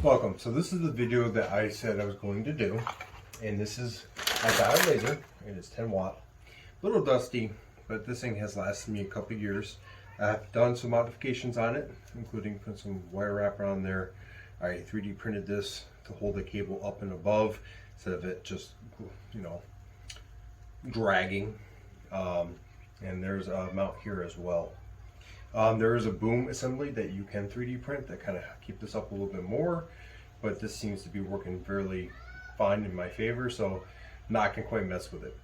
Welcome. So this is the video that I said I was going to do, and this is a diode laser. It is 10 watt, a little dusty, but this thing has lasted me a couple years. I've done some modifications on it, including put some wire wrap on there. I 3D printed this to hold the cable up and above instead of it just, you know, dragging. And there's a mount here as well. There is a boom assembly that you can 3D print that kind of keep this up a little bit more, but this seems to be working fairly fine in my favor, so not gonna quite mess with it.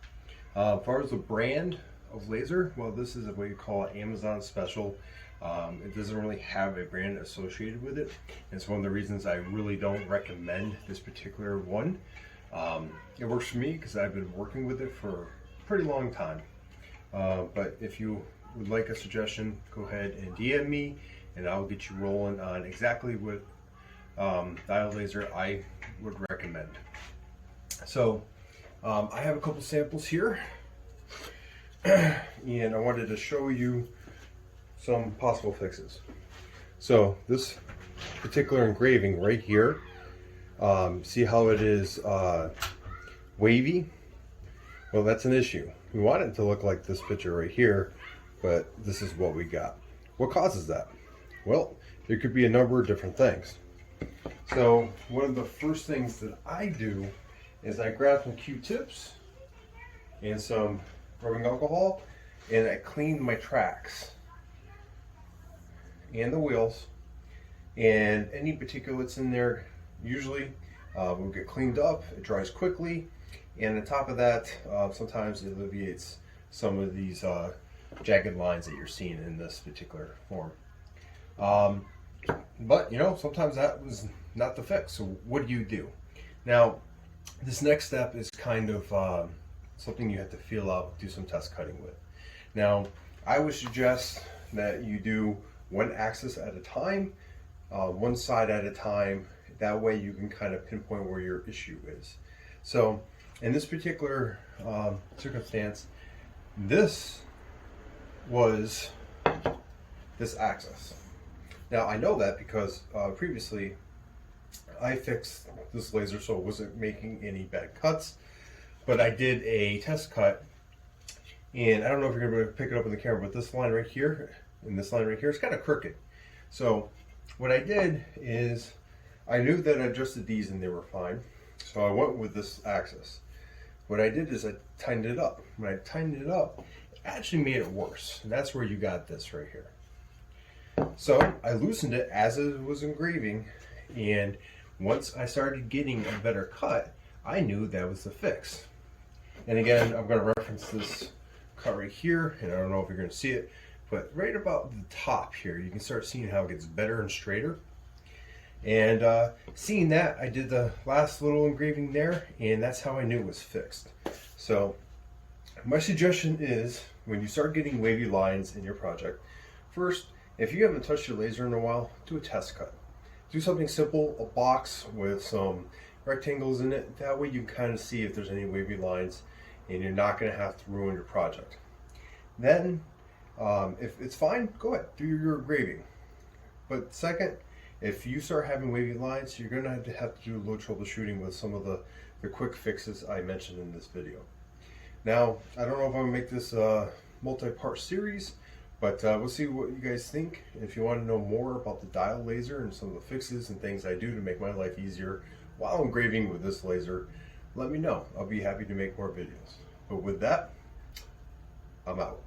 As far as the brand of laser, well, this is what you call an Amazon special. It doesn't really have a brand associated with it. It's one of the reasons I really don't recommend this particular one. It works for me because I've been working with it for a pretty long time. But if you would like a suggestion, go ahead and DM me and I'll get you rolling on exactly what diode laser I would recommend. So I have a couple samples here and I wanted to show you some possible fixes. So this particular engraving right here, see how it is wavy? Well, that's an issue. We want it to look like this picture right here, but this is what we got. What causes that? Well, there could be a number of different things. So one of the first things that I do is I grab some Q-tips and some rubbing alcohol and I clean my tracks and the wheels, and any particulates in there usually will get cleaned up. It dries quickly, and on top of that, sometimes it alleviates some of these jagged lines that you're seeing in this particular form. But you know, sometimes that was not the fix. So what do? Now, this next step is kind of something you have to feel out, do some test cutting with. Now, I would suggest that you do one axis at a time, one side at a time. That way you can kind of pinpoint where your issue is. So in this particular circumstance, this was this axis. Now I know that because previously I fixed this laser so it wasn't making any bad cuts, but I did a test cut, and I don't know if you're going to be able to pick it up in the camera, but this line right here and this line right here is kind of crooked. So what I did is I knew that I adjusted these and they were fine, so I went with this axis. What I did is I tightened it up. When I tightened it up, it actually made it worse, and that's where you got this right here. So I loosened it as it was engraving, and once I started getting a better cut, I knew that was the fix. And again, I'm going to reference this cut right here, and I don't know if you're going to see it, but right about the top here, you can start seeing how it gets better and straighter. And seeing that, I did the last little engraving there, and that's how I knew it was fixed. So my suggestion is, when you start getting wavy lines in your project, first, if you haven't touched your laser in a while, do a test cut. Do something simple, a box with some rectangles in it. That way you can kind of see if there's any wavy lines, and you're not going to have to ruin your project. Then, if it's fine, go ahead, do your engraving. But second, if you start having wavy lines, you're going to have to do a little troubleshooting with some of the quick fixes I mentioned in this video. Now, I don't know if I'm going to make this a multi-part series, but we'll see what you guys think. If you want to know more about the diode laser and some of the fixes and things I do to make my life easier while engraving with this laser, let me know. I'll be happy to make more videos. But with that, I'm out.